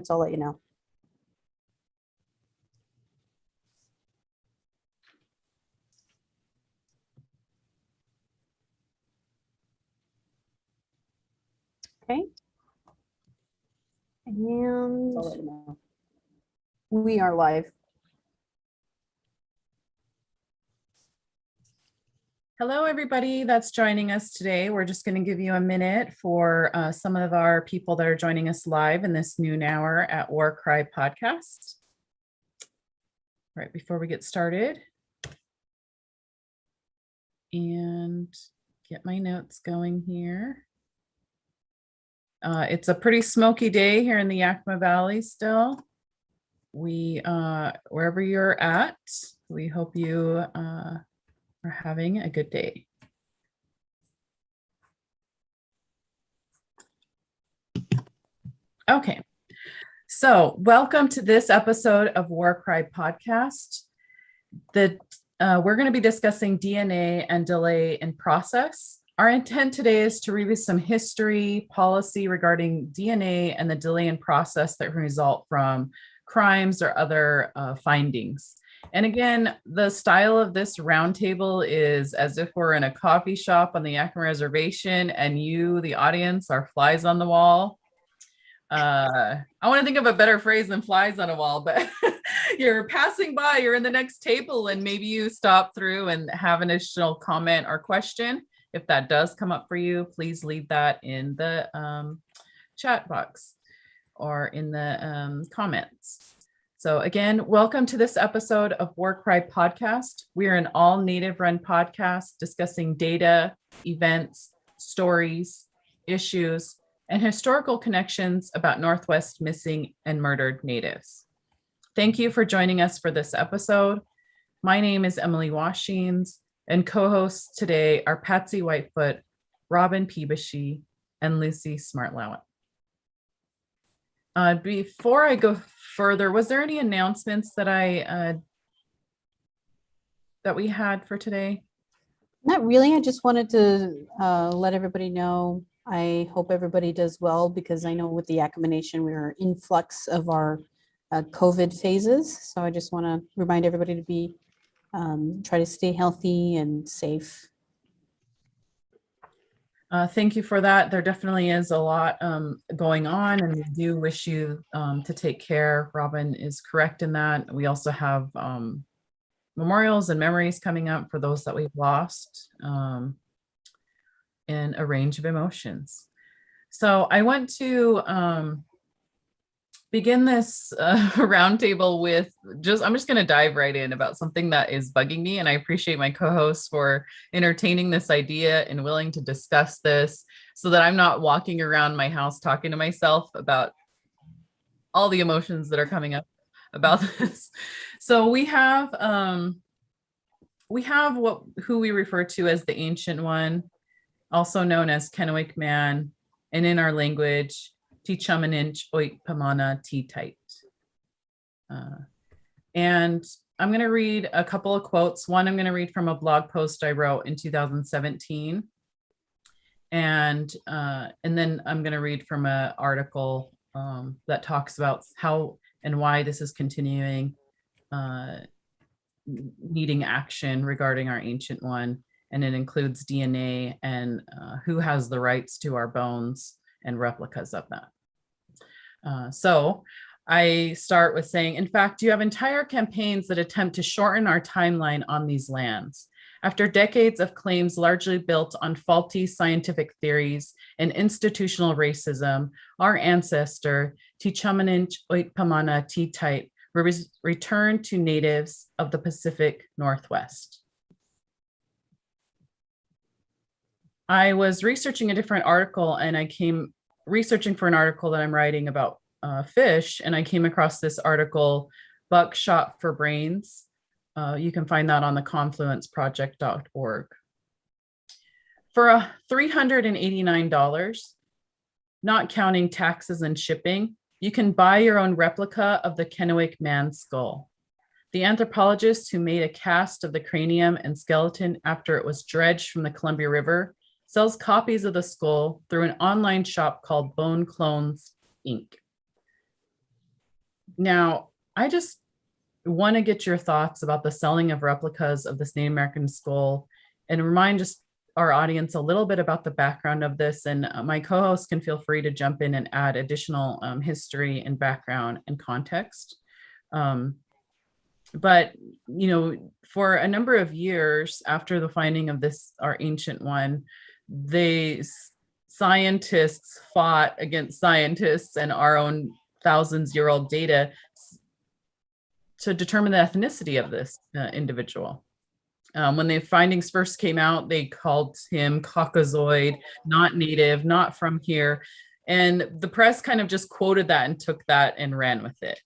points, I'll let you know. Okay. And I'll let you know. We are live. Hello, everybody that's joining us today. We're just going to give you a minute for some of our people that are joining us live in this noon hour at War Cry Podcast. Right before we get started. And get my notes going here. It's a pretty smoky day here in the Yakima Valley still. We, wherever you're at, we hope you are having a good day. Okay, so welcome to this episode of War Cry Podcast. We're going to be discussing DNA and delay in process. Our intent today is to review some history, policy regarding DNA and the delay in process that result from crimes or other findings. And again, the style of this roundtable is as if we're in a coffee shop on the Yakima Reservation and you, the audience, are flies on the wall. I want to think of a better phrase than flies on a wall, but you're passing by, you're in the next table, and maybe you stop through and have an additional comment or question. If that does come up for you, please leave that in the chat box or in the comments. So again, welcome to this episode of War Cry Podcast. We are an all native run podcast discussing data, events, stories, issues, and historical connections about Northwest missing and murdered natives. Thank you for joining us for this episode. My name is Emily Washings, and co-hosts today are Patsy Whitefoot, Robin Peebushy, and Lucy Smartlowit. Before I go further, was there any announcements that that we had for today? Not really. I just wanted to let everybody know. I hope everybody does well, because I know with the Yakima Nation, we're in flux of our COVID phases. So I just want to remind everybody to be try to stay healthy and safe. Thank you for that. There definitely is a lot going on, and we do wish you to take care. Robin is correct in that. We also have memorials and memories coming up for those that we've lost in a range of emotions. So I want to begin this roundtable with I'm just going to dive right in about something that is bugging me, and I appreciate my co-hosts for entertaining this idea and willing to discuss this so that I'm not walking around my house talking to myself about all the emotions that are coming up about this. So we have who we refer to as the Ancient One, also known as Kennewick Man, and in our language, Tichaminich Oitpamana T-Tight. And I'm going to read a couple of quotes. One, I'm going to read from a blog post I wrote in 2017. And then I'm going to read from an article that talks about how and why this is continuing needing action regarding our Ancient One. And it includes DNA and who has the rights to our bones and replicas of that. So I start with saying, in fact, you have entire campaigns that attempt to shorten our timeline on these lands. After decades of claims largely built on faulty scientific theories and institutional racism, our ancestor, Tichaminich Oitpamana T-Tight, returned to natives of the Pacific Northwest. I was researching a different article, and I came researching for an article that I'm writing about fish, and I came across this article, Buckshot for Brains. You can find that on the confluenceproject.org. For $389, not counting taxes and shipping, you can buy your own replica of the Kennewick Man skull. The anthropologist who made a cast of the cranium and skeleton after it was dredged from the Columbia River sells copies of the skull through an online shop called Bone Clones Inc. Now, I just want to get your thoughts about the selling of replicas of this Native American skull and remind just our audience a little bit about the background of this. And my co-host can feel free to jump in and add additional history and background and context. Um, but, for a number of years after the finding of this, our ancient one, they scientists fought against scientists and our own thousands-year-old data to determine the ethnicity of this individual. When the findings first came out, they called him Caucasoid, not native, not from here. And the press kind of just quoted that and took that and ran with it.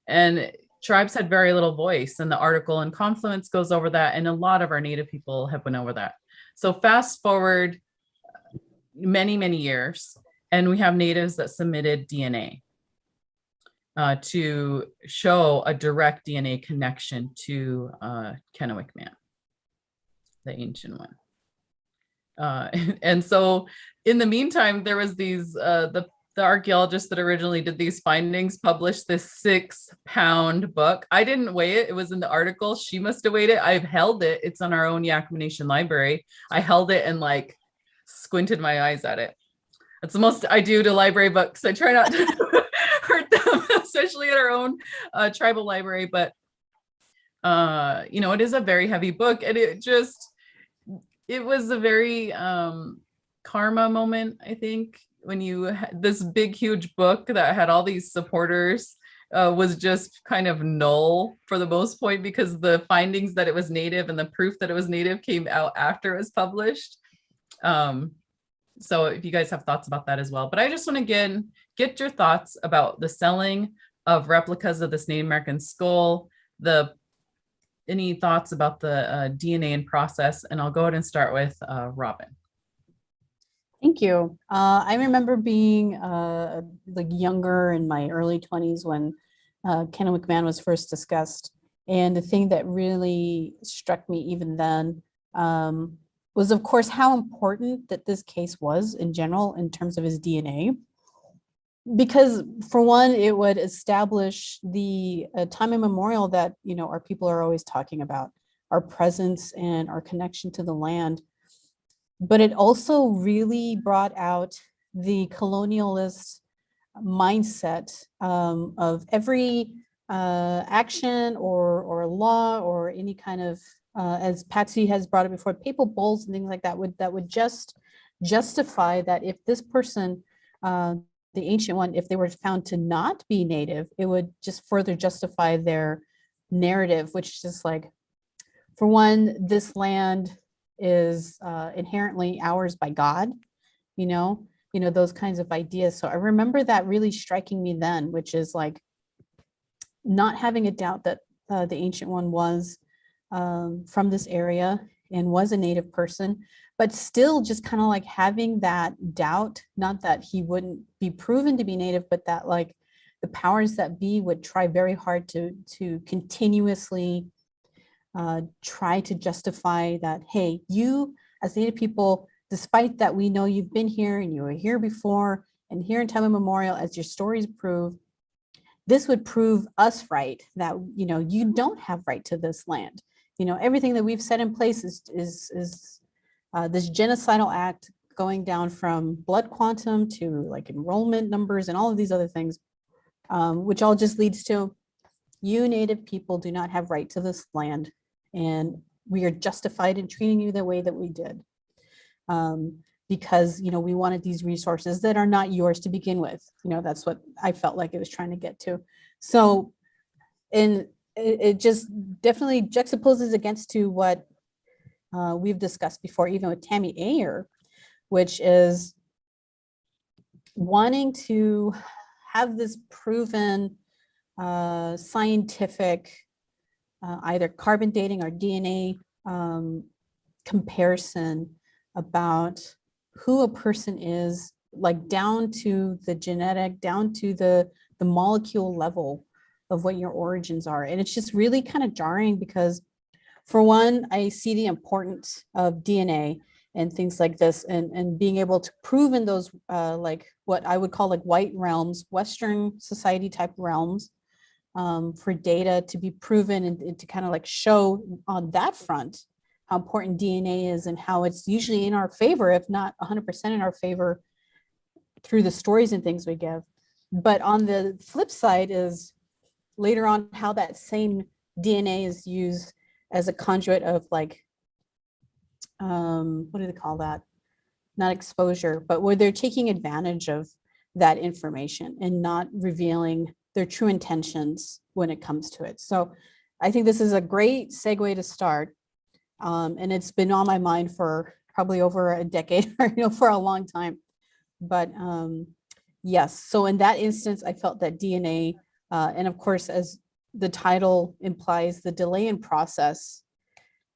And tribes had very little voice. And the article in Confluence goes over that. And a lot of our Native people have went over that. So fast forward many, many years, and we have Natives that submitted DNA to show a direct DNA connection to Kennewick Man, the ancient one. And so in the meantime, there was these, the archaeologists that originally did these findings published this 6-pound book. I didn't weigh it. It was in the article. She must have weighed it. I've held it. It's on our own Yakama Nation library. I held it and like squinted my eyes at it. That's the most I do to library books. I try not to hurt them, especially at our own tribal library. But, it is a very heavy book, and it was a very karma moment, I think, when you had this big, huge book that had all these supporters was just kind of null for the most point, because the findings that it was native and the proof that it was native came out after it was published. So if you guys have thoughts about that as well. But I just want to get your thoughts about the selling of replicas of this Native American skull, any thoughts about the DNA and process, and I'll go ahead and start with Robin. Thank you. I remember being like younger, in my early 20s, when Kennewick Man was first discussed. And the thing that really struck me even then was, of course, how important that this case was in general in terms of his DNA. Because for one, it would establish the time immemorial that, our people are always talking about, our presence and our connection to the land. But it also really brought out the colonialist mindset of every action or law or any kind of, as Patsy has brought it before, papal bulls and things like that would just justify that if this person, the ancient one, if they were found to not be native, it would just further justify their narrative, which is just like, for one, this land is inherently ours by God, those kinds of ideas. So I remember that really striking me then, which is like not having a doubt that the ancient one was from this area and was a native person, but still just kind of like having that doubt, not that he wouldn't be proven to be native, but that like the powers that be would try very hard to continuously try to justify that, hey, you as Native people, despite that we know you've been here and you were here before and here in time immemorial, as your stories prove, this would prove us right, that, you don't have right to this land. Everything that we've set in place is this genocidal act going down from blood quantum to like enrollment numbers and all of these other things, which all just leads to you Native people do not have right to this land. And we are justified in treating you the way that we did. Because, we wanted these resources that are not yours to begin with. That's what I felt like it was trying to get to. So, and it just definitely juxtaposes against to what we've discussed before, even with Tammy Ayer, which is wanting to have this proven scientific either carbon dating or DNA comparison about who a person is, like down to the genetic, down to the molecule level of what your origins are. And it's just really kind of jarring because, for one, I see the importance of DNA and things like this, and being able to prove in those like what I would call like white realms, Western society type realms, for data to be proven and to kind of like show on that front how important DNA is and how it's usually in our favor, if not 100% in our favor through the stories and things we give. But on the flip side is later on how that same DNA is used as a conduit of like, what do they call that? Not exposure, but where they're taking advantage of that information and not revealing their true intentions when it comes to it. So I think this is a great segue to start. And it's been on my mind for probably over a decade or, for a long time. But yes, so in that instance, I felt that DNA, and of course, as the title implies, the delay in process,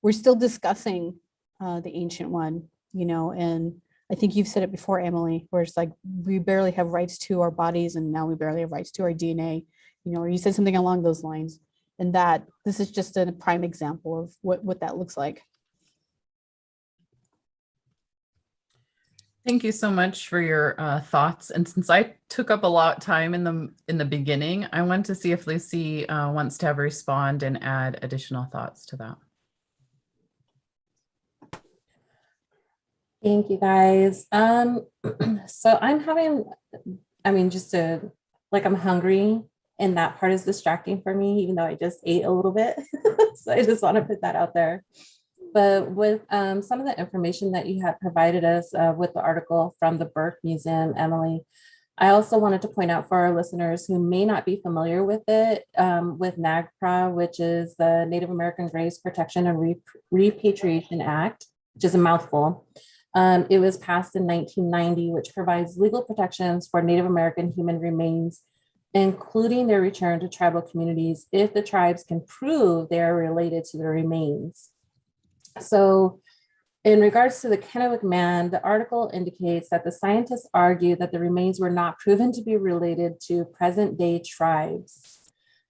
we're still discussing the ancient one, and I think you've said it before, Emily, where it's like we barely have rights to our bodies and now we barely have rights to our DNA, or you said something along those lines. And that this is just a prime example of what that looks like. Thank you so much for your thoughts. And since I took up a lot of time in the beginning, I want to see if Lucy wants to have respond and add additional thoughts to that. Thank you, guys. So I'm having, I'm hungry, and that part is distracting for me, even though I just ate a little bit. So I just want to put that out there. But with some of the information that you have provided us with the article from the Burke Museum, Emily, I also wanted to point out for our listeners who may not be familiar with it, with NAGPRA, which is the Native American Graves Protection and Repatriation Act, which is a mouthful. It was passed in 1990, which provides legal protections for Native American human remains, including their return to tribal communities if the tribes can prove they are related to the remains. So in regards to the Kennewick Man, the article indicates that the scientists argue that the remains were not proven to be related to present day tribes.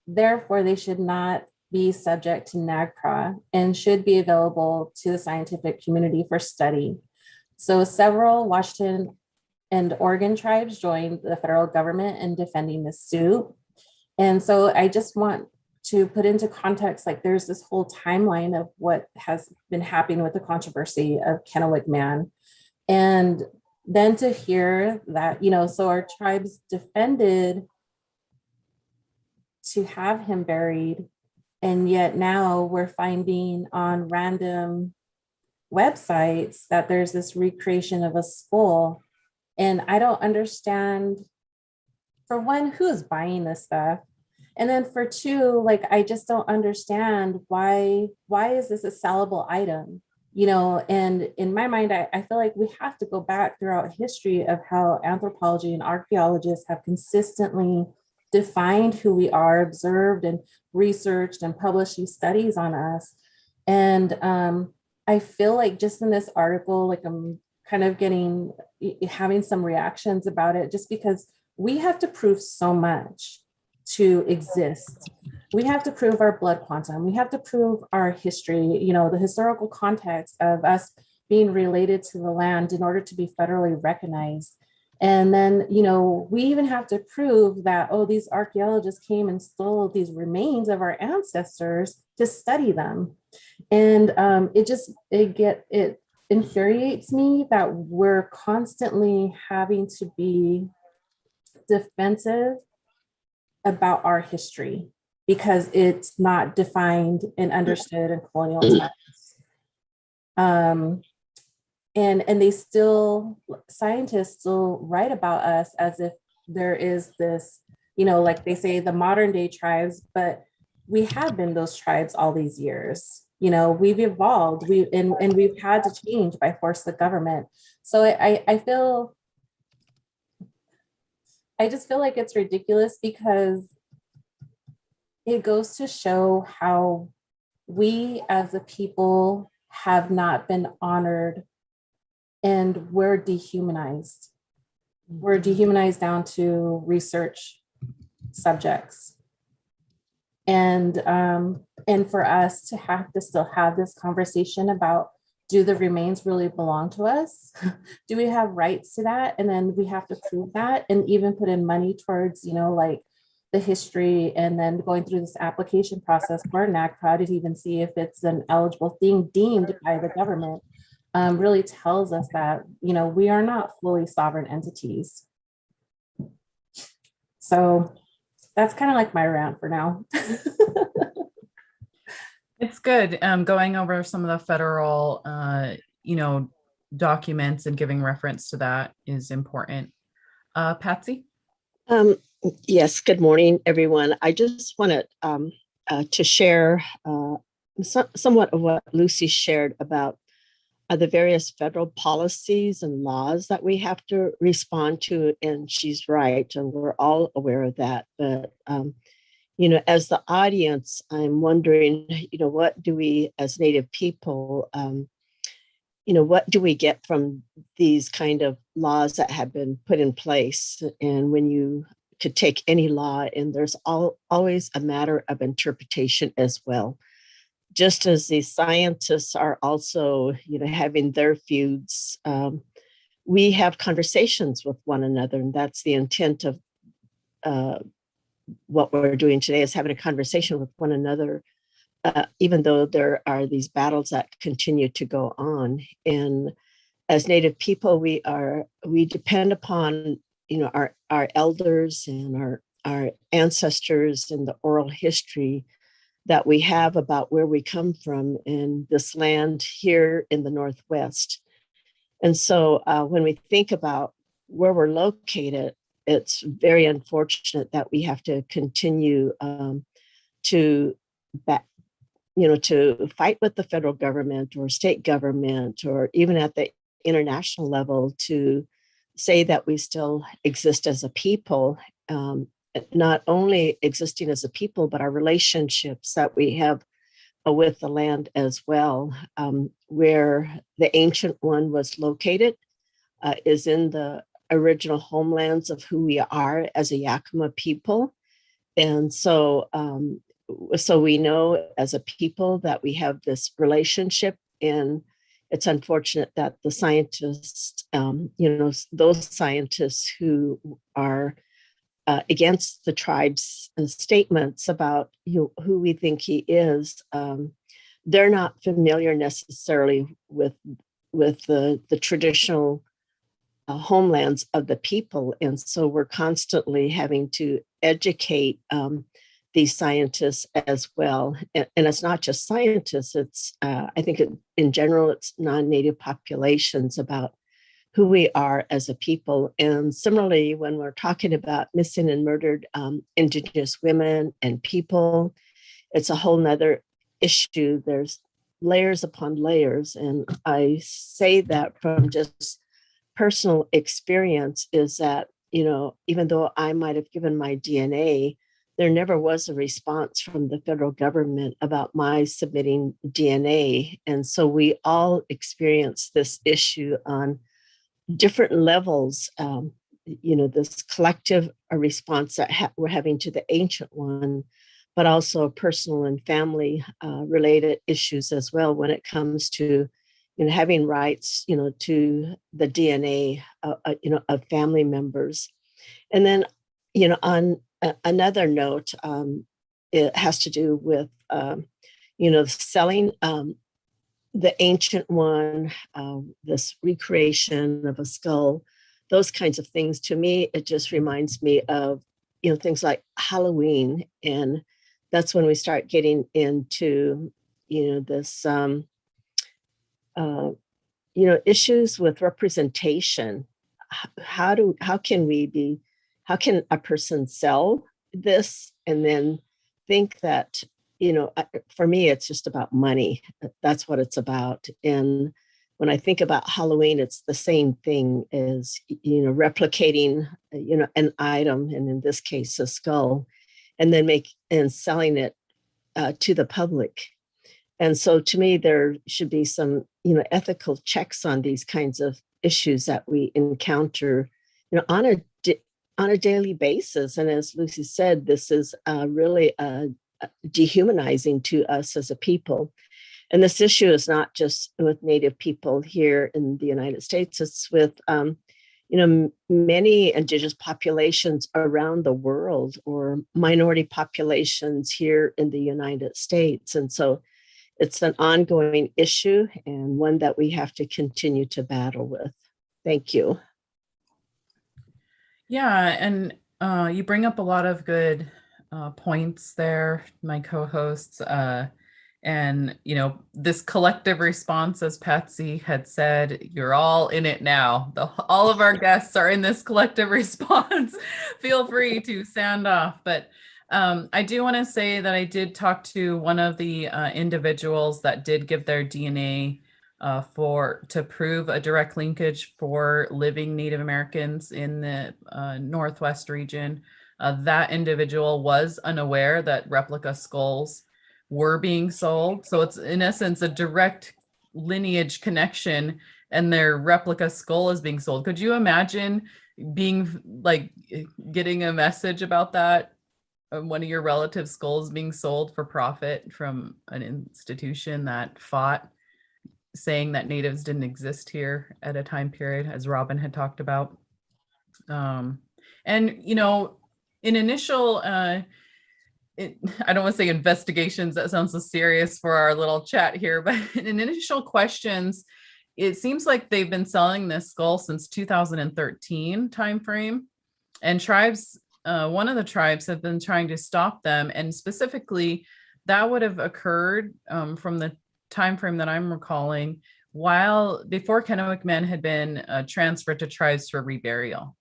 Therefore, they should not be subject to NAGPRA and should be available to the scientific community for study. So several Washington and Oregon tribes joined the federal government in defending this suit. And so I just want to put into context, like there's this whole timeline of what has been happening with the controversy of Kennewick Man. And then to hear that, so our tribes defended to have him buried. And yet now we're finding on random websites that there's this recreation of a skull. And I don't understand, for one, who's buying this stuff? And then for two, like, I just don't understand why is this a sellable item? And in my mind, I feel like we have to go back throughout history of how anthropology and archaeologists have consistently defined who we are, observed and researched and published these studies on us. And I feel like just in this article, like I'm kind of having some reactions about it, just because we have to prove so much to exist. We have to prove our blood quantum. We have to prove our history, the historical context of us being related to the land in order to be federally recognized. And then, we even have to prove that, these archaeologists came and stole these remains of our ancestors to study them. And it infuriates me that we're constantly having to be defensive about our history because it's not defined and understood in colonial times. And scientists still write about us as if there is this, like they say the modern day tribes, but we have been those tribes all these years. We've evolved, and we've had to change by force of the government. So I just feel like it's ridiculous because it goes to show how we as a people have not been honored, and we're dehumanized. We're dehumanized down to research subjects. And for us to have to still have this conversation about, do the remains really belong to us? Do we have rights to that? And then we have to prove that and even put in money towards, the history and then going through this application process for NAGPRA to even see if it's an eligible thing deemed by the government, really tells us that, we are not fully sovereign entities. So that's kind of like my rant for now. It's good. Going over some of the federal, documents and giving reference to that is important. Patsy? Um, yes, good morning, everyone. I just wanted to share somewhat of what Lucy shared about the various federal policies and laws that we have to respond to. And she's right, and we're all aware of that. But, as the audience, I'm wondering, what do we as Native people, what do we get from these kind of laws that have been put in place? And when you could take any law, and there's always a matter of interpretation as well. Just as the scientists are also, having their feuds, we have conversations with one another, and that's the intent of what we're doing today, is having a conversation with one another. Even though there are these battles that continue to go on. And as Native people, we depend upon, our elders and our ancestors and the oral history that we have about where we come from in this land here in the Northwest. And so when we think about where we're located, it's very unfortunate that we have to continue to fight with the federal government or state government, or even at the international level, to say that we still exist as a people, not only existing as a people, but our relationships that we have with the land as well, where the Ancient One was located, is in the original homelands of who we are as a Yakima people. And so we know as a people that we have this relationship, and it's unfortunate that the scientists, those scientists who are against the tribe's statements about who we think he is, they're not familiar necessarily with the traditional homelands of the people. And so we're constantly having to educate these scientists as well. And it's not just scientists, it's, I think in general, it's non-Native populations about who we are as a people. And similarly, when we're talking about missing and murdered Indigenous women and people, it's a whole nother issue. There's layers upon layers. And I say that from just personal experience, is that, even though I might have given my DNA, there never was a response from the federal government about my submitting DNA. And so we all experience this issue on different levels, this collective response that we're having to the Ancient One, but also personal and family related issues as well when it comes to having rights, to the DNA, of family members. And then, on another note, it has to do with, selling the Ancient One, this recreation of a skull, those kinds of things. To me, it just reminds me of, things like Halloween. And that's when we start getting into, this, issues with representation. How can a person sell this and then think that, for me, it's just about money. That's what it's about. And when I think about Halloween, it's the same thing as, replicating, an item, and in this case, a skull, and then selling it to the public. And so to me, there should be some, ethical checks on these kinds of issues that we encounter, on a daily basis. And as Lucy said, this is really dehumanizing to us as a people. And this issue is not just with Native people here in the United States, it's with, many indigenous populations around the world or minority populations here in the United States. And so it's an ongoing issue and one that we have to continue to battle with. Thank you. Yeah, and you bring up a lot of good points there, my co-hosts. And, this collective response, as Patsy had said, you're all in it now. All of our guests are in this collective response. Feel free to sound off. But I do want to say that I did talk to one of the individuals that did give their DNA to prove a direct linkage for living Native Americans in the Northwest region. That individual was unaware that replica skulls were being sold. So it's in essence a direct lineage connection, and their replica skull is being sold. Could you imagine getting a message about that? One of your relatives' skulls being sold for profit from an institution that fought, saying that natives didn't exist here at a time period, as Robin had talked about. In initial, I don't want to say investigations, that sounds so serious for our little chat here, but in initial questions, it seems like they've been selling this skull since 2013 timeframe, and tribes, one of the tribes have been trying to stop them, and specifically that would have occurred from the time frame that I'm recalling, before Kennewick men had been transferred to tribes for reburial.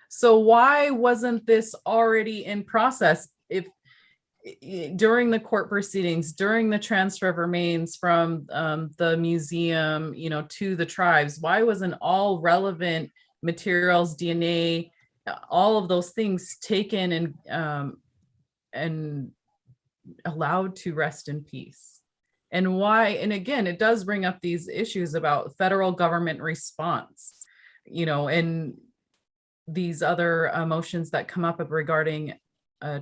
So why wasn't this already in process? If during the court proceedings, during the transfer of remains from the museum, to the tribes, why wasn't all relevant materials, DNA, all of those things taken and allowed to rest in peace? And why? And again, it does bring up these issues about federal government response, and these other motions that come up regarding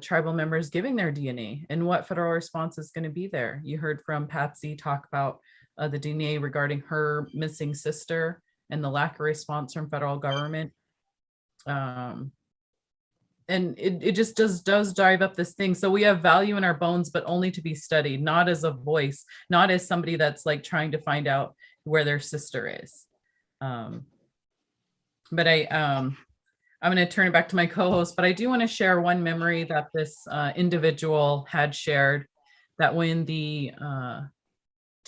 tribal members giving their DNA, and what federal response is going to be there. You heard from Patsy talk about the DNA regarding her missing sister and the lack of response from federal government. And it just does drive up this thing. So we have value in our bones, but only to be studied, not as a voice, not as somebody that's like trying to find out where their sister is. But I'm going to turn it back to my co-host, but I do want to share one memory that this individual had shared, that when the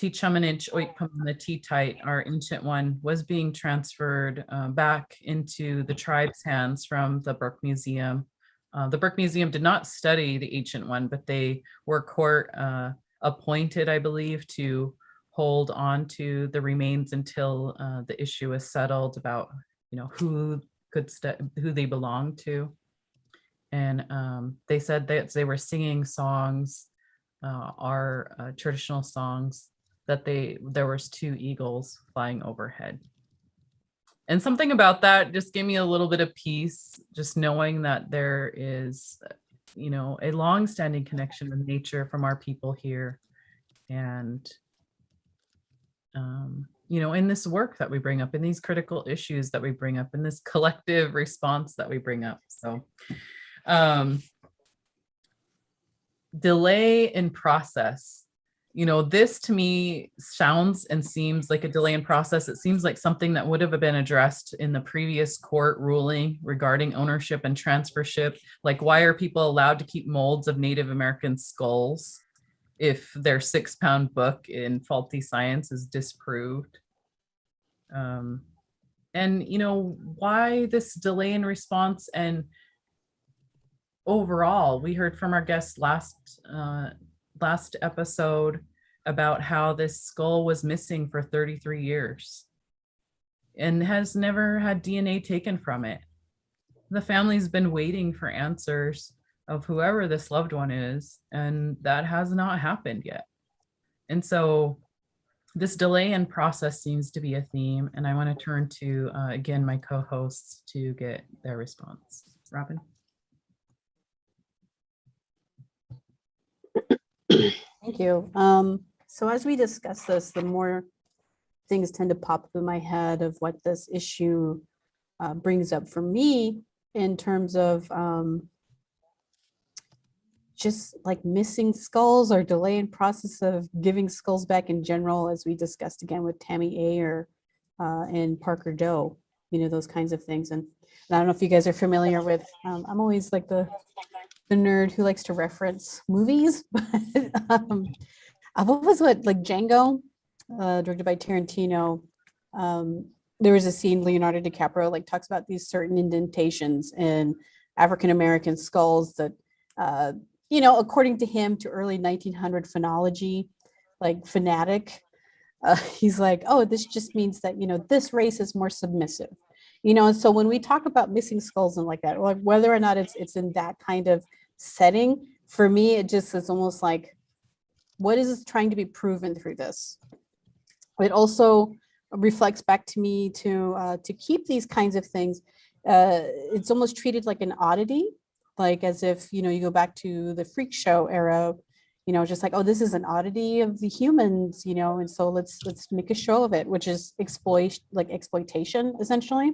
Teachamanich Oitpum, the Teatite, our ancient one, was being transferred back into the tribe's hands from the Brooke Museum. The Brooke Museum did not study the ancient one, but they were court appointed, I believe, to hold on to the remains until the issue is settled about, who they belonged to. And they said that they were singing songs, our traditional songs, that there was 2 eagles flying overhead. And something about that just gave me a little bit of peace, just knowing that there is, a long-standing connection with nature from our people here. And, in this work that we bring up, in these critical issues that we bring up, in this collective response that we bring up. So, delay in process. This to me sounds and seems like a delay in process. It seems like something that would have been addressed in the previous court ruling regarding ownership and transfership. Like, why are people allowed to keep molds of Native American skulls if their 6-pound book in faulty science is disproved? And why this delay in response? And overall, we heard from our guests last episode about how this skull was missing for 33 years and has never had DNA taken from it. The family's been waiting for answers of whoever this loved one is, and that has not happened yet. And so this delay in process seems to be a theme, and I want to turn to, again, my co-hosts to get their response. Robin? Thank you. So as we discuss this, the more things tend to pop up in my head of what this issue brings up for me in terms of just like missing skulls or delay in process of giving skulls back in general, as we discussed again with Tammy Ayer and Parker Doe, those kinds of things. And I don't know if you guys are familiar with, I'm always like the nerd who likes to reference movies, but what was like Django, directed by Tarantino. There was a scene Leonardo DiCaprio like talks about these certain indentations in African American skulls that according to him, to early 1900 phonology, like phonetic, he's like, oh, this just means that this race is more submissive. And so when we talk about missing skulls and like that, like whether or not it's in that kind of setting, for me it just is almost like, what is trying to be proven through this? It also reflects back to me to keep these kinds of things. It's almost treated like an oddity, like as if you go back to the freak show era, just like, oh, this is an oddity of the humans, and so let's make a show of it, which is exploitation essentially.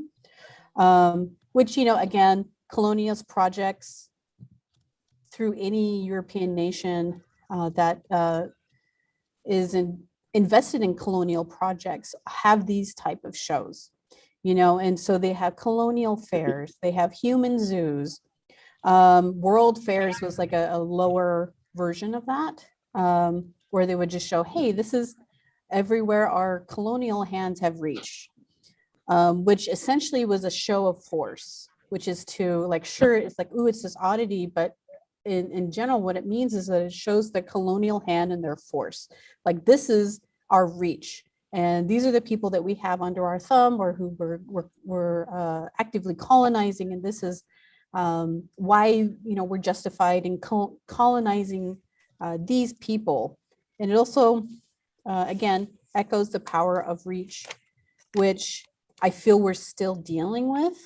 Which again, colonialist projects through any European nation that is invested in colonial projects have these type of shows, and so they have colonial fairs, they have human zoos. World fairs was like a lower version of that, where they would just show, hey, this is everywhere our colonial hands have reached, which essentially was a show of force, which is to like, sure, it's like, ooh, it's this oddity, but in general, what it means is that it shows the colonial hand and their force. Like, this is our reach. And these are the people that we have under our thumb or who we're actively colonizing. And this is why, we're justified in colonizing these people. And it also, again, echoes the power of reach, which I feel we're still dealing with.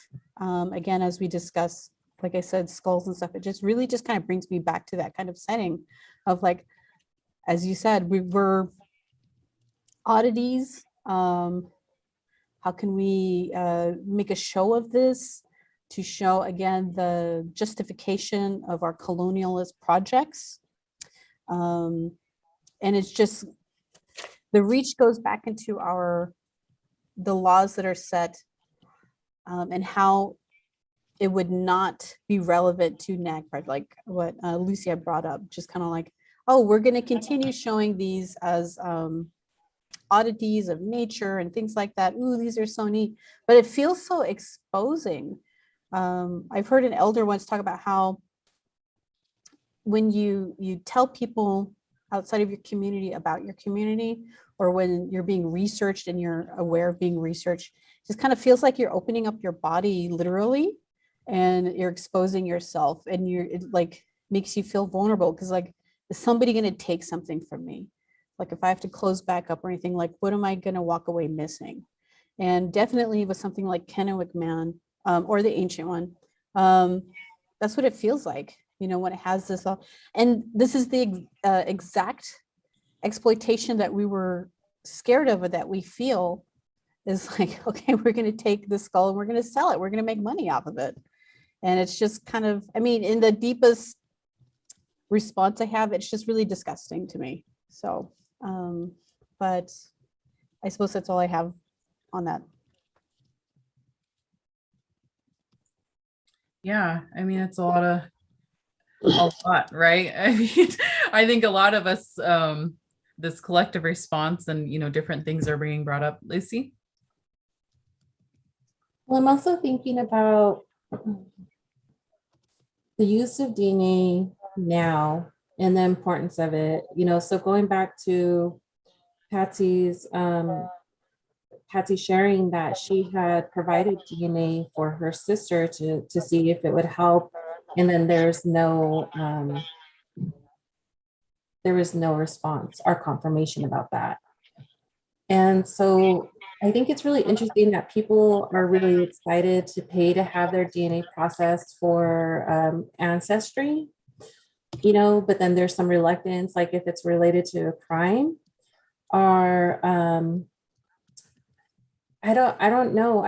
Again, as we discuss, like I said, skulls and stuff, it just really just kind of brings me back to that kind of setting of like, as you said, we were oddities. How can we make a show of this to show, again, the justification of our colonialist projects? And it's just, the reach goes back into the laws that are set, and how it would not be relevant to NAGPRA, like what Lucia brought up, just kind of like, oh, we're going to continue showing these as oddities of nature and things like that. Ooh, these are so neat, but it feels so exposing. I've heard an elder once talk about how when you tell people outside of your community about your community, or when you're being researched and you're aware of being researched, it just kind of feels like you're opening up your body literally, and you're exposing yourself, and it like makes you feel vulnerable, because like, is somebody going to take something from me? Like, if I have to close back up or anything, like, what am I going to walk away missing? And definitely with something like Kennewick Man, or the Ancient One, that's what it feels like, when it has this all. And this is the exact exploitation that we were scared of, or that we feel is like, okay, we're going to take the skull and we're going to sell it. We're going to make money off of it. And it's just kind of, I mean, in the deepest response I have, it's just really disgusting to me. So, but I suppose that's all I have on that. Yeah, I mean, it's a lot, right? I mean, I think a lot of us, this collective response and, different things are being brought up. Lucy? Well, I'm also thinking about the use of DNA now and the importance of it. So going back to Patsy's Patsy sharing that she had provided DNA for her sister to see if it would help, and then there was no response or confirmation about that. And so I think it's really interesting that people are really excited to pay to have their DNA processed for ancestry, but then there's some reluctance, like if it's related to a crime, or I don't know.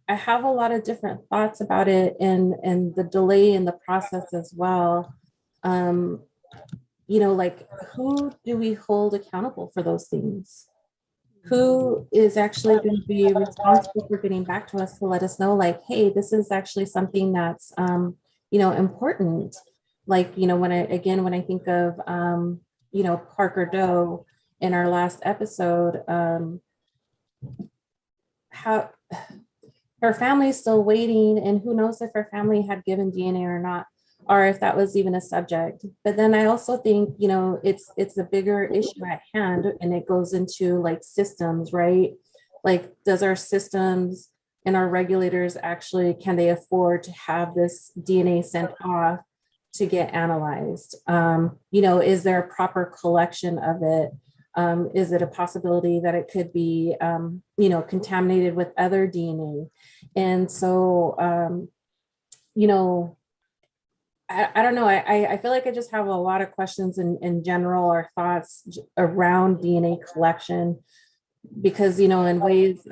I have a lot of different thoughts about it and the delay in the process as well. Um, like who do we hold accountable for those things? Who is actually going to be responsible for getting back to us to let us know, like, hey, this is actually something that's, important. Like, when I think of, Parker Doe in our last episode, how her family is still waiting, and who knows if her family had given DNA or not, or if that was even a subject. But then I also think, it's a bigger issue at hand, and it goes into like systems, right? Like, does our systems and our regulators actually, can they afford to have this DNA sent off to get analyzed? Is there a proper collection of it? Is it a possibility that it could be, contaminated with other DNA? And so, I don't know. I feel like I just have a lot of questions in general, or thoughts around DNA collection, because, in ways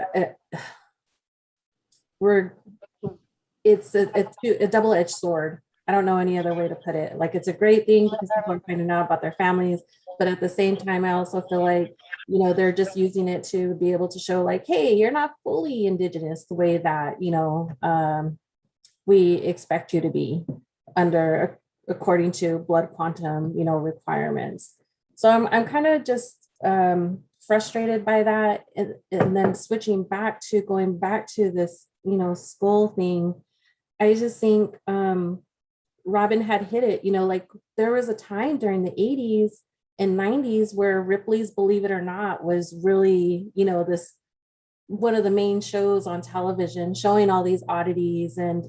it's a double-edged sword. I don't know any other way to put it. Like, it's a great thing because people are finding out about their families, but at the same time, I also feel like, they're just using it to be able to show like, hey, you're not fully Indigenous the way that, we expect you to be under, according to blood quantum, requirements. So I'm kind of just frustrated by that. And then going back to this, school thing, I just think Robin had hit it, like there was a time during the 80s and 90s where Ripley's Believe It or Not was really, this one of the main shows on television, showing all these oddities and,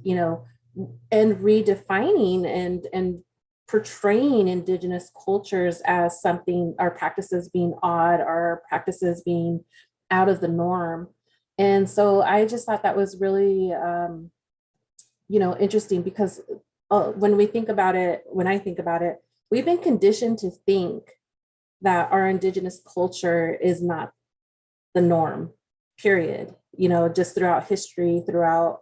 and redefining and portraying Indigenous cultures as something, our practices being odd, our practices being out of the norm. And so I just thought that was really, interesting, because when I think about it, we've been conditioned to think that our Indigenous culture is not the norm, period. Just throughout history, throughout,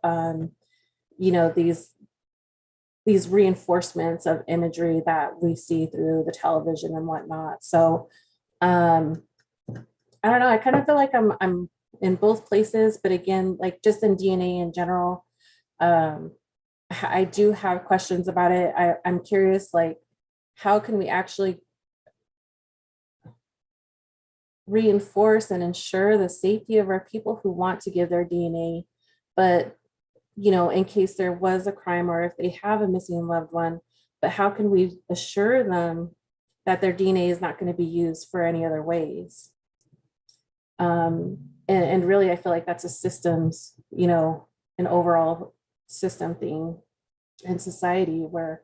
these reinforcements of imagery that we see through the television and whatnot. So I don't know. I kind of feel like I'm in both places, but again, like just in DNA in general, I do have questions about it. I'm curious, like, how can we actually reinforce and ensure the safety of our people who want to give their DNA, but, in case there was a crime or if they have a missing loved one, but how can we assure them that their DNA is not going to be used for any other ways? And really, I feel like that's a systems, an overall system thing in society where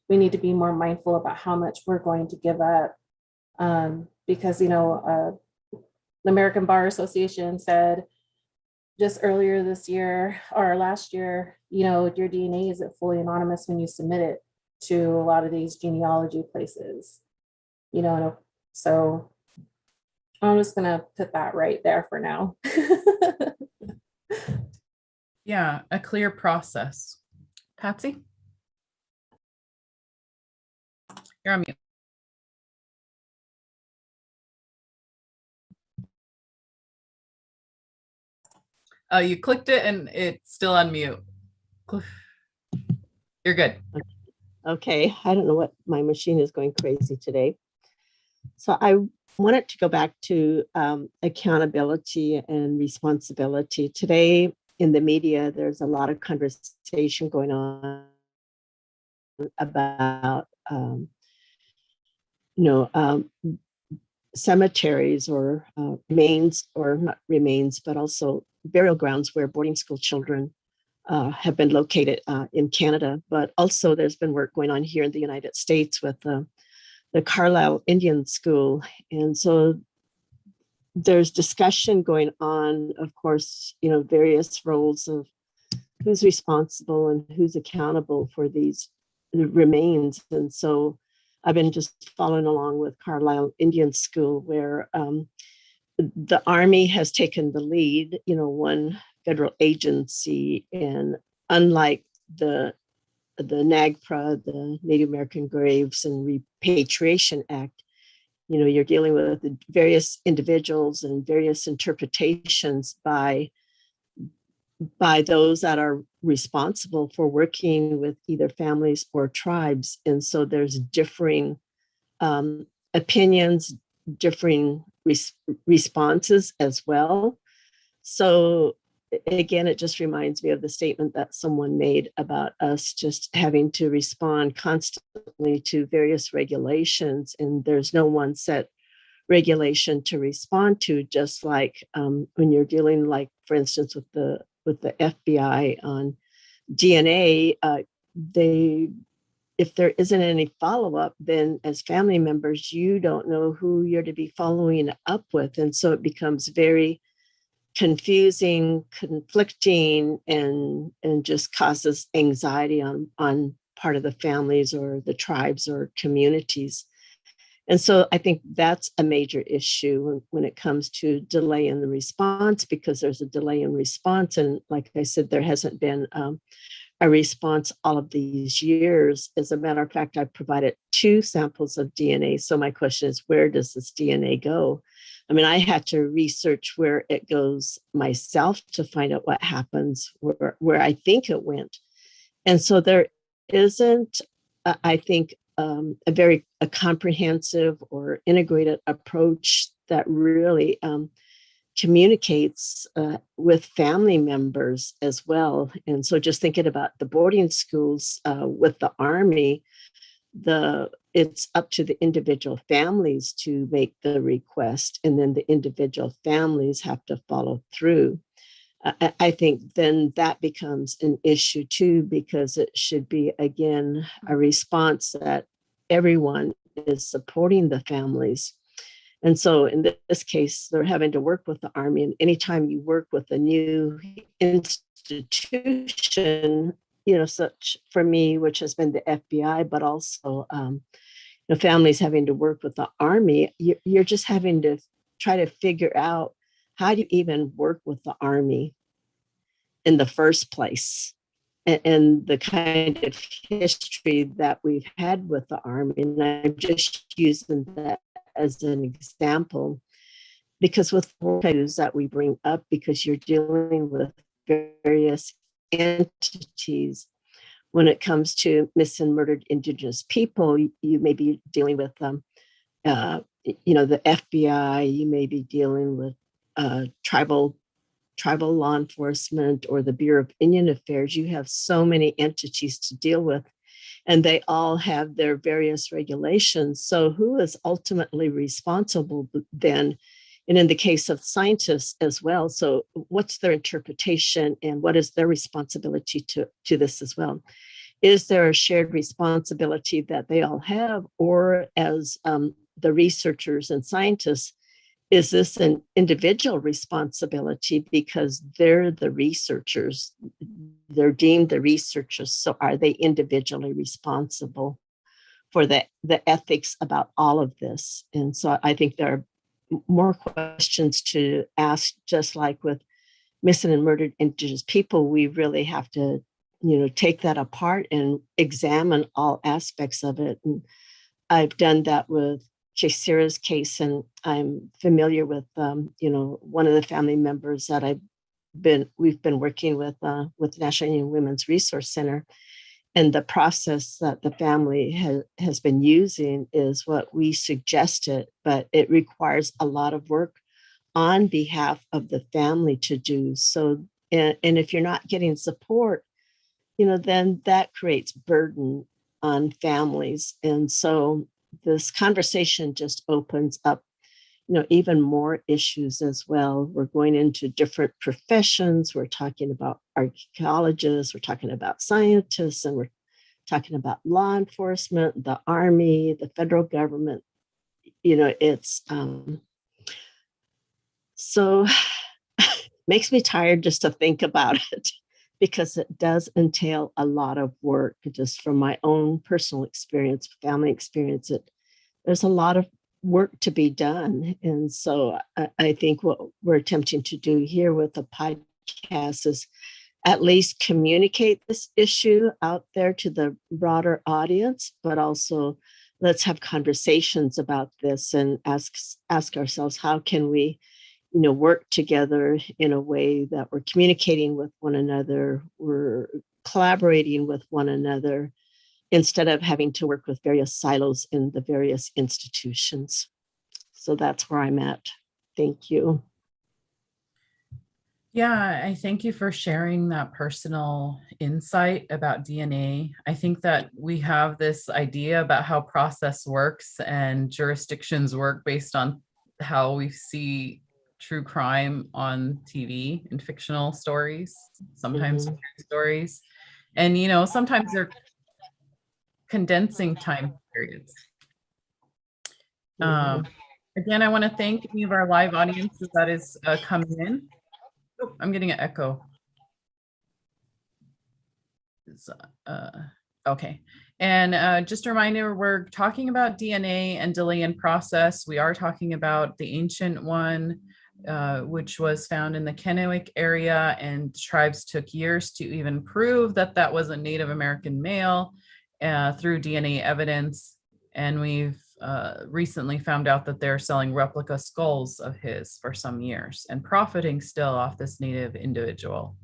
we need to be more mindful about how much we're going to give up. Because, the American Bar Association said just earlier this year or last year, your DNA isn't fully anonymous when you submit it to a lot of these genealogy places, so I'm just gonna put that right there for now. Yeah, a clear process. Patsy? You're on mute. Oh, you clicked it and it's still on mute. You're good. Okay, I don't know what, my machine is going crazy today. So I wanted to go back to accountability and responsibility. Today in the media, there's a lot of conversation going on about, cemeteries or remains, or not remains, but also burial grounds where boarding school children have been located in Canada. But also there's been work going on here in the United States with the Carlisle Indian School. And so there's discussion going on, of course, various roles of who's responsible and who's accountable for these remains. And so I've been just following along with Carlisle Indian School, where the Army has taken the lead. One federal agency. And unlike the NAGPRA, the Native American Graves and Repatriation Act, you're dealing with various individuals and various interpretations by those that are responsible for working with either families or tribes. And so there's differing opinions, differing responses as well. So again, it just reminds me of the statement that someone made about us just having to respond constantly to various regulations, and there's no one set regulation to respond to, just like when you're dealing, like, for instance, with the FBI on DNA, if there isn't any follow-up, then as family members, you don't know who you're to be following up with. And so it becomes very confusing, conflicting, and just causes anxiety on part of the families or the tribes or communities. And so I think that's a major issue when it comes to delay in the response, because there's a delay in response. And like I said, there hasn't been a response all of these years. As a matter of fact, I've provided 2 samples of DNA. So my question is, where does this DNA go? I mean, I had to research where it goes myself to find out what happens, where I think it went. And so there isn't, I think, a comprehensive or integrated approach that really communicates with family members as well. And so just thinking about the boarding schools with the Army, it's up to the individual families to make the request, and then the individual families have to follow through. I think then that becomes an issue too, because it should be, again, a response that everyone is supporting the families. And so in this case, they're having to work with the Army. And anytime you work with a new institution, such for me, which has been the FBI, but also families having to work with the Army, you're just having to try to figure out, how do you even work with the Army in the first place? And the kind of history that we've had with the Army. And I'm just using that as an example, because with issues that we bring up, because you're dealing with various entities. When it comes to missing and murdered Indigenous people, you may be dealing with the FBI, you may be dealing with tribal law enforcement or the Bureau of Indian Affairs. You have so many entities to deal with, and they all have their various regulations. So who is ultimately responsible then? And in the case of scientists as well, so what's their interpretation and what is their responsibility to this as well? Is there a shared responsibility that they all have, or as the researchers and scientists, is this an individual responsibility because they're the researchers, they're deemed the researchers, so are they individually responsible for the ethics about all of this? And so I think there are more questions to ask, just like with missing and murdered Indigenous people. We really have to, take that apart and examine all aspects of it. And I've done that with Jaceera's case, and I'm familiar with, one of the family members that we've been working with National Union Women's Resource Center. And the process that the family has been using is what we suggested, but it requires a lot of work on behalf of the family to do. So, and if you're not getting support, then that creates burden on families. And so this conversation just opens up, even more issues as well. We're going into different professions. We're talking about archaeologists, we're talking about scientists, and we're talking about law enforcement, the Army, the federal government. It's so makes me tired just to think about it, because it does entail a lot of work. Just from my own personal experience, family experience, there's a lot of work to be done. And so I think what we're attempting to do here with the podcast is at least communicate this issue out there to the broader audience, but also let's have conversations about this and ask ourselves, how can we, work together in a way that we're communicating with one another, we're collaborating with one another, instead of having to work with various silos in the various institutions. So that's where I'm at. Thank you. Yeah, I thank you for sharing that personal insight about DNA. I think that we have this idea about how process works and jurisdictions work based on how we see true crime on TV and fictional stories, sometimes true stories. And, sometimes they're condensing time periods. Again, I want to thank any of our live audiences that is coming in. Oh, I'm getting an echo. Okay. And just a reminder, we're talking about DNA and delay in process. We are talking about the ancient one, which was found in the Kennewick area, and tribes took years to even prove that that was a Native American male through DNA evidence. And we've recently found out that they're selling replica skulls of his for some years and profiting still off this Native individual.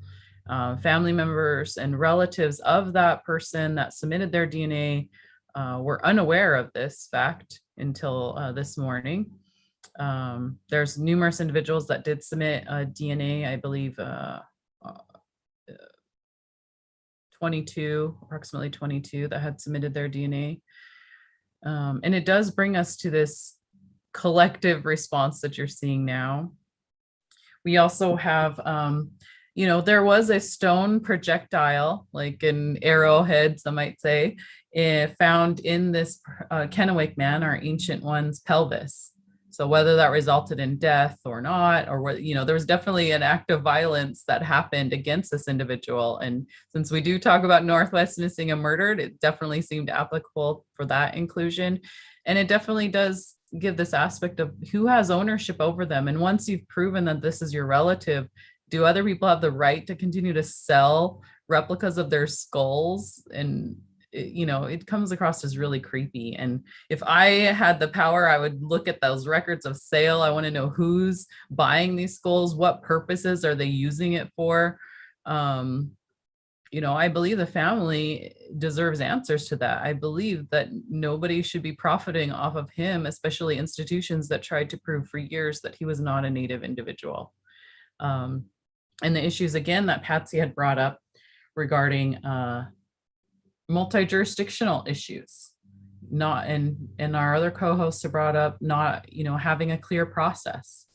Family members and relatives of that person that submitted their DNA were unaware of this fact until this morning. There's numerous individuals that did submit DNA, I believe approximately 22 that had submitted their DNA. And it does bring us to this collective response that you're seeing now. We also have, there was a stone projectile, like an arrowhead, some might say, found in this Kennewick man, our ancient one's pelvis. So whether that resulted in death or not, or there was definitely an act of violence that happened against this individual. And since we do talk about Northwest Missing and Murdered, it definitely seemed applicable for that inclusion. And it definitely does give this aspect of who has ownership over them. And once you've proven that this is your relative, do other people have the right to continue to sell replicas of their skulls? And it comes across as really creepy. And if I had the power, I would look at those records of sale. I want to know who's buying these skulls, what purposes are they using it for? I believe the family deserves answers to that. I believe that nobody should be profiting off of him, especially institutions that tried to prove for years that he was not a Native individual. And the issues, again, that Patsy had brought up regarding multi-jurisdictional issues, and our other co-hosts have brought up not having a clear process.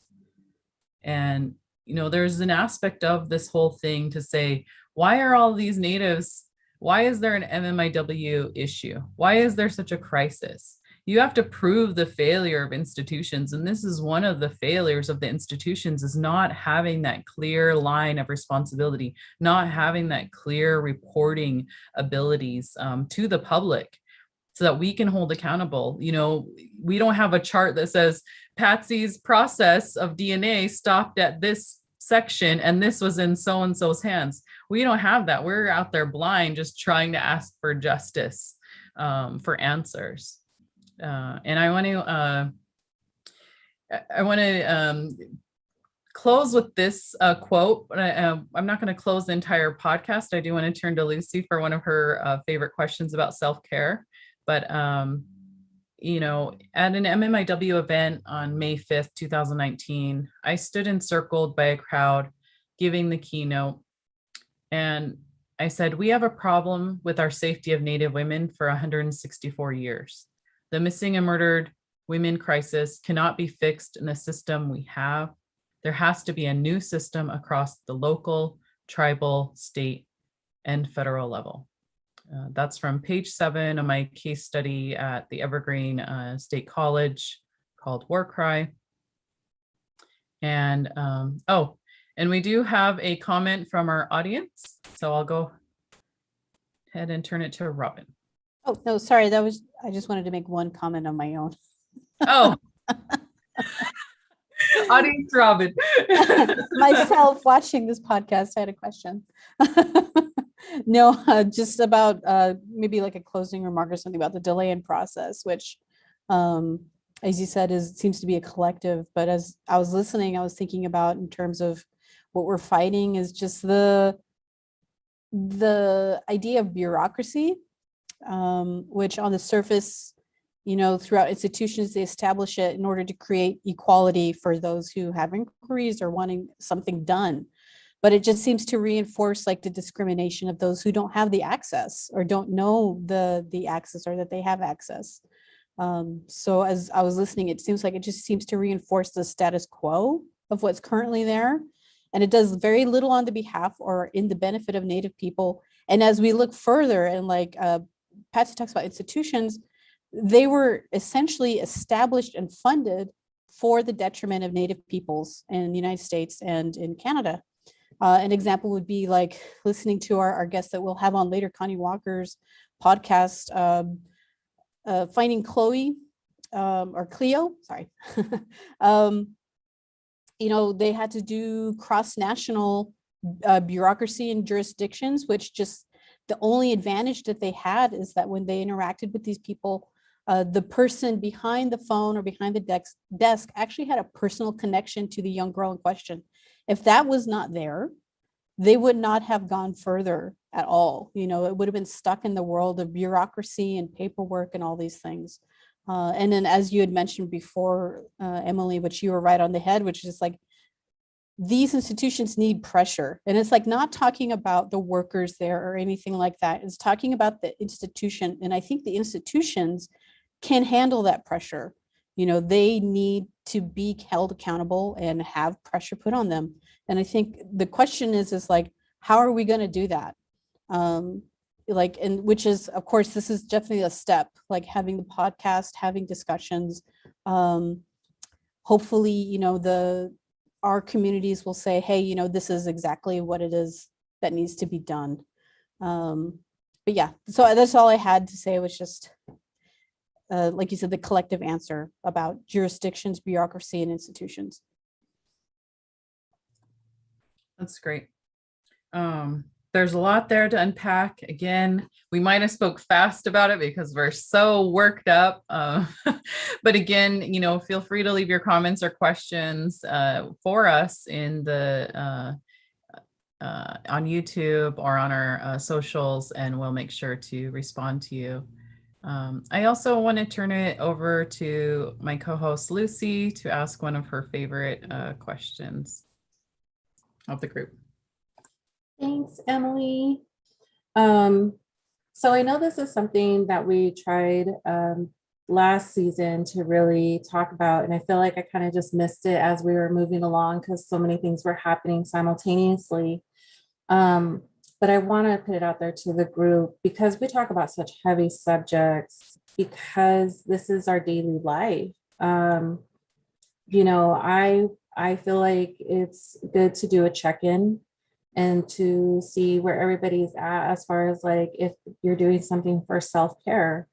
And there's an aspect of this whole thing to say, why are all these natives, why is there an MMIW issue? Why is there such a crisis? You have to prove the failure of institutions, and this is one of the failures of the institutions, is not having that clear line of responsibility, not having that clear reporting abilities to the public so that we can hold accountable. We don't have a chart that says Patsy's process of DNA stopped at this section and this was in so-and-so's hands. We don't have that. We're out there blind, just trying to ask for justice, for answers. And I want to close with this quote, but I'm not going to close the entire podcast. I do want to turn to Lucy for one of her favorite questions about self-care. But, at an MMIW event on May 5th, 2019, I stood encircled by a crowd giving the keynote. And I said, we have a problem with our safety of Native women for 164 years. The missing and murdered women crisis cannot be fixed in the system we have. There has to be a new system across the local, tribal, state, and federal level. That's from page 7 of my case study at the Evergreen State College called War Cry. And, and we do have a comment from our audience. So I'll go ahead and turn it to Robin. Oh, no, sorry. I just wanted to make one comment on my own. Oh, Audience Robin. Myself watching this podcast, I had a question. No, just about maybe like a closing remark or something about the delay in process, which, as you said, seems to be a collective. But as I was listening, I was thinking about in terms of what we're fighting is just the idea of bureaucracy, which on the surface, throughout institutions, they establish it in order to create equality for those who have inquiries or wanting something done. But it just seems to reinforce like the discrimination of those who don't have the access or don't know the access or that they have access. So as I was listening, it seems like it just seems to reinforce the status quo of what's currently there. And it does very little on the behalf or in the benefit of Native people. And as we look further and like Patsy talks about institutions, they were essentially established and funded for the detriment of Native peoples in the United States and in Canada. An example would be like listening to our guest that we'll have on later, Connie Walker's podcast, Finding Chloe, or Cleo, sorry. They had to do cross-national bureaucracy and jurisdictions, which just the only advantage that they had is that when they interacted with these people, the person behind the phone or behind the desk actually had a personal connection to the young girl in question. If that was not there, they would not have gone further at all. It would have been stuck in the world of bureaucracy and paperwork and all these things. And then as you had mentioned before, Emily, which you were right on the head, which is like, these institutions need pressure. And it's like not talking about the workers there or anything like that. It's talking about the institution. And I think the institutions can handle that pressure. They need to be held accountable and have pressure put on them. And I think the question is like, how are we going to do that? And which is, of course, this is definitely a step, like having the podcast, having discussions. Hopefully, our communities will say, hey, this is exactly what it is that needs to be done. But yeah, so that's all I had to say, was just, like you said, the collective answer about jurisdictions, bureaucracy, and institutions. That's great. There's a lot there to unpack. Again, we might have spoke fast about it because we're so worked up. But again, feel free to leave your comments or questions for us in the on YouTube or on our socials, and we'll make sure to respond to you. I also want to turn it over to my co-host Lucy to ask one of her favorite questions of the group. Thanks, Emily. So I know this is something that we tried last season to really talk about, and I feel like I kind of just missed it as we were moving along because so many things were happening simultaneously. But I want to put it out there to the group because we talk about such heavy subjects, because this is our daily life. I feel like it's good to do a check-in and to see where everybody's at as far as like if you're doing something for self-care.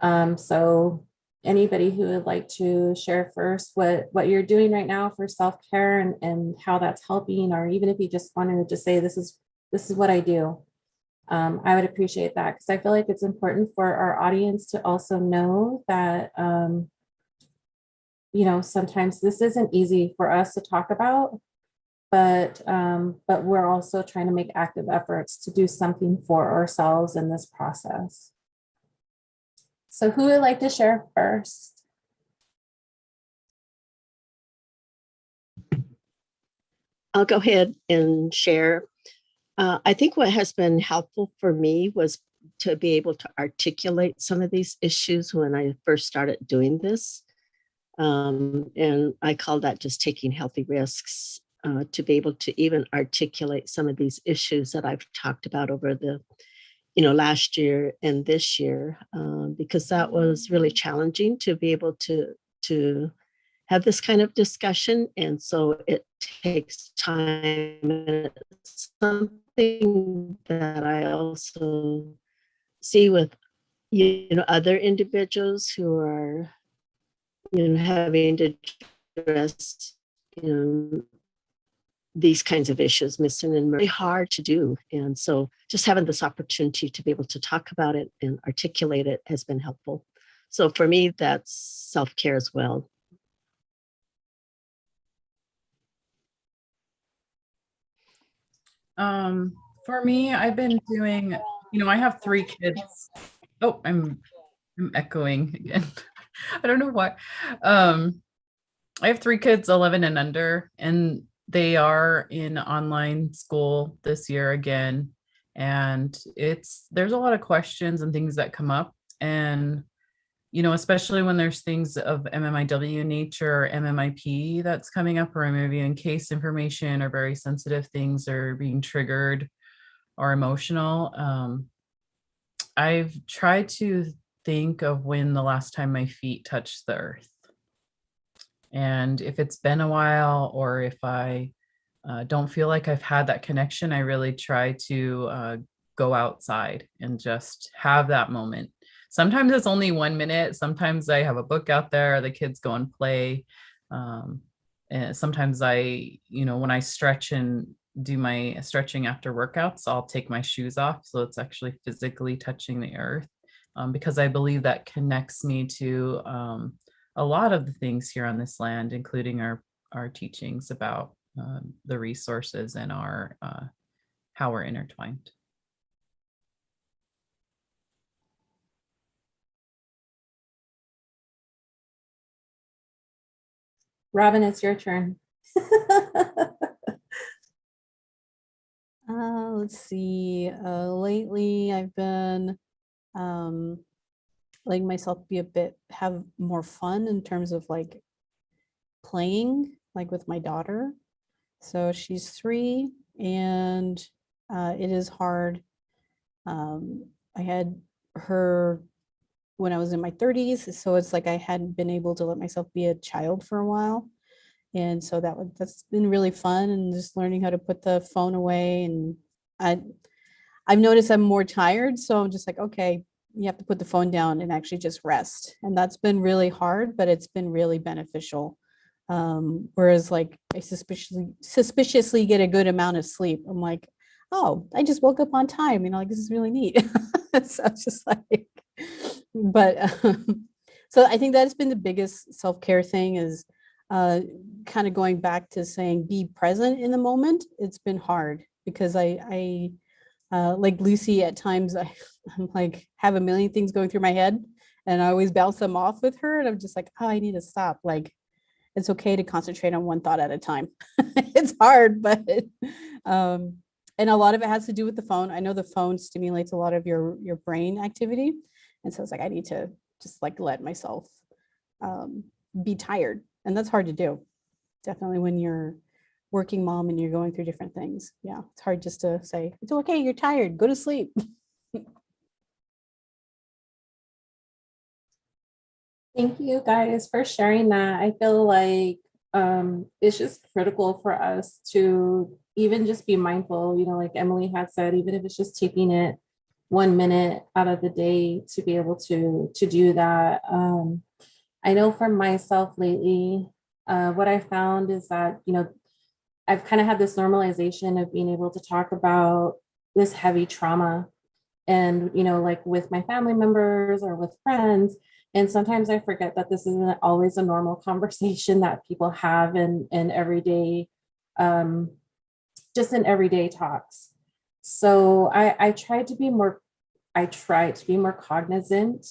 So anybody who would like to share first what you're doing right now for self-care and how that's helping, or even if you just wanted to just say, this is what I do. I would appreciate that, because I feel like it's important for our audience to also know that, sometimes this isn't easy for us to talk about, but we're also trying to make active efforts to do something for ourselves in this process. So who would like to share first? I'll go ahead and share. I think what has been helpful for me was to be able to articulate some of these issues when I first started doing this. And I call that just taking healthy risks, to be able to even articulate some of these issues that I've talked about over the last year and this year, because that was really challenging to be able to have this kind of discussion. And so it takes time, and it's something that I also see with other individuals who are having to address in these kinds of issues, missing and really hard to do. And so just having this opportunity to be able to talk about it and articulate it has been helpful. So for me, that's self-care as well. For me, I've been doing, I have 3 kids. Oh, I'm echoing again. I don't know why. I have 3 kids, 11 and under, and they are in online school this year again. And there's a lot of questions and things that come up. And, especially when there's things of MMIW nature or MMIP that's coming up, or maybe in case information or very sensitive things are being triggered or emotional. I've tried to think of when the last time my feet touched the earth. And if it's been a while, or if I don't feel like I've had that connection, I really try to go outside and just have that moment. Sometimes it's only 1 minute. Sometimes I have a book out there, the kids go and play. And sometimes when I stretch and do my stretching after workouts, I'll take my shoes off. So it's actually physically touching the earth, because I believe that connects me to a lot of the things here on this land, including our teachings about the resources and our how we're intertwined. Robin, it's your turn. Let's see. Lately, I've been letting myself have more fun in terms of like playing, like with my daughter. So she's 3, and it is hard. I had her when I was in my 30s, so it's like I hadn't been able to let myself be a child for a while. And so that's been really fun, and just learning how to put the phone away. And I've noticed I'm more tired, so I'm just like, okay, you have to put the phone down and actually just rest. And that's been really hard, but it's been really beneficial. Whereas like I suspiciously get a good amount of sleep. I'm like, oh, I just woke up on time, like this is really neat. So it's just like, but so I think that's been the biggest self-care thing, is kind of going back to saying be present in the moment. It's been hard because I like Lucy, at times I'm like have a million things going through my head, and I always bounce them off with her, and I'm just like, oh, I need to stop. Like, it's okay to concentrate on one thought at a time. It's hard, but and a lot of it has to do with the phone. I know the phone stimulates a lot of your brain activity, and so it's like I need to just like let myself be tired, and that's hard to do. Definitely when you're working mom and you're going through different things. Yeah, it's hard just to say it's okay. You're tired. Go to sleep. Thank you guys for sharing that. I feel like it's just critical for us to even just be mindful, like Emily had said, even if it's just taking it 1 minute out of the day to be able to do that. I know for myself lately, what I found is that, I've kind of had this normalization of being able to talk about this heavy trauma and, like with my family members or with friends. And sometimes I forget that this isn't always a normal conversation that people have in everyday, just in everyday talks. So I try to be more cognizant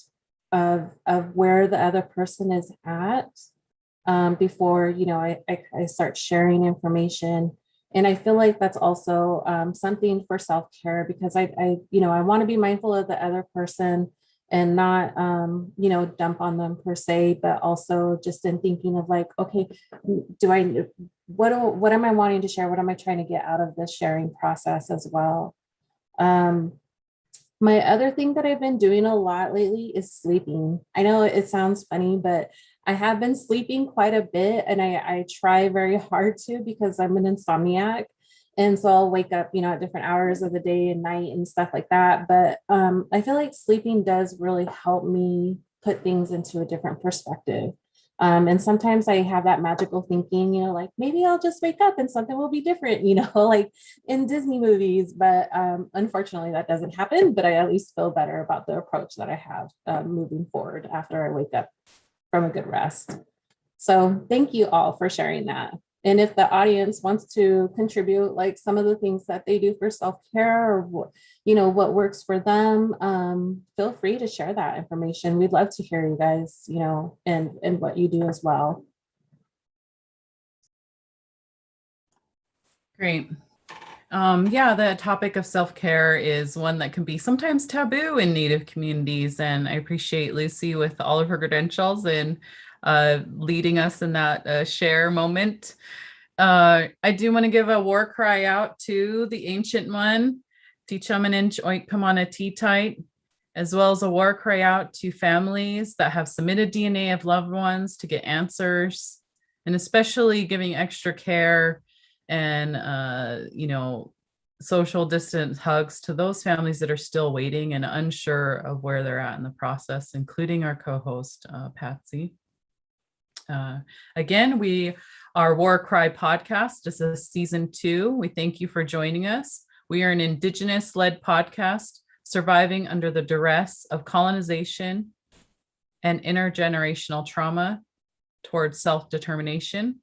of where the other person is at before, I start sharing information. And I feel like that's also something for self-care, because I want to be mindful of the other person and not, dump on them per se, but also just in thinking of like, okay, what am I wanting to share? What am I trying to get out of this sharing process as well? My other thing that I've been doing a lot lately is sleeping. I know it sounds funny, but I have been sleeping quite a bit, and I try very hard to, because I'm an insomniac. And so I'll wake up, at different hours of the day and night and stuff like that. But I feel like sleeping does really help me put things into a different perspective. And sometimes I have that magical thinking, like maybe I'll just wake up and something will be different, like in Disney movies. But unfortunately, that doesn't happen. But I at least feel better about the approach that I have moving forward after I wake up from a good rest. So thank you all for sharing that. And if the audience wants to contribute, like some of the things that they do for self-care, or what works for them, feel free to share that information. We'd love to hear you guys, and what you do as well. Great. Yeah, the topic of self-care is one that can be sometimes taboo in Native communities. And I appreciate Lucy with all of her credentials and leading us in that share moment. I do want to give a war cry out to the ancient one, Tichaminich Oikpamana Titait, as well as a war cry out to families that have submitted DNA of loved ones to get answers, and especially giving extra care and social distance hugs to those families that are still waiting and unsure of where they're at in the process, including our co-host Patsy. Again, we are War Cry podcast. This is season 2. We thank you for joining us. We are an Indigenous-led podcast surviving under the duress of colonization and intergenerational trauma towards self-determination.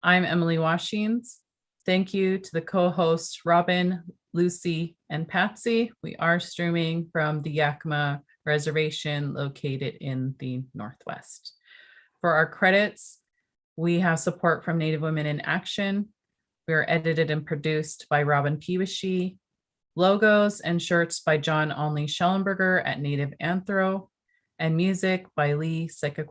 I'm Emily Washings. Thank you to the co-hosts Robin, Lucy, and Patsy. We are streaming from the Yakima Reservation located in the Northwest. For our credits, we have support from Native Women in Action. We are edited and produced by Robin Pewashi. Logos and shirts by John Onley Schellenberger at Native Anthro, and music by Lee Sekakwa.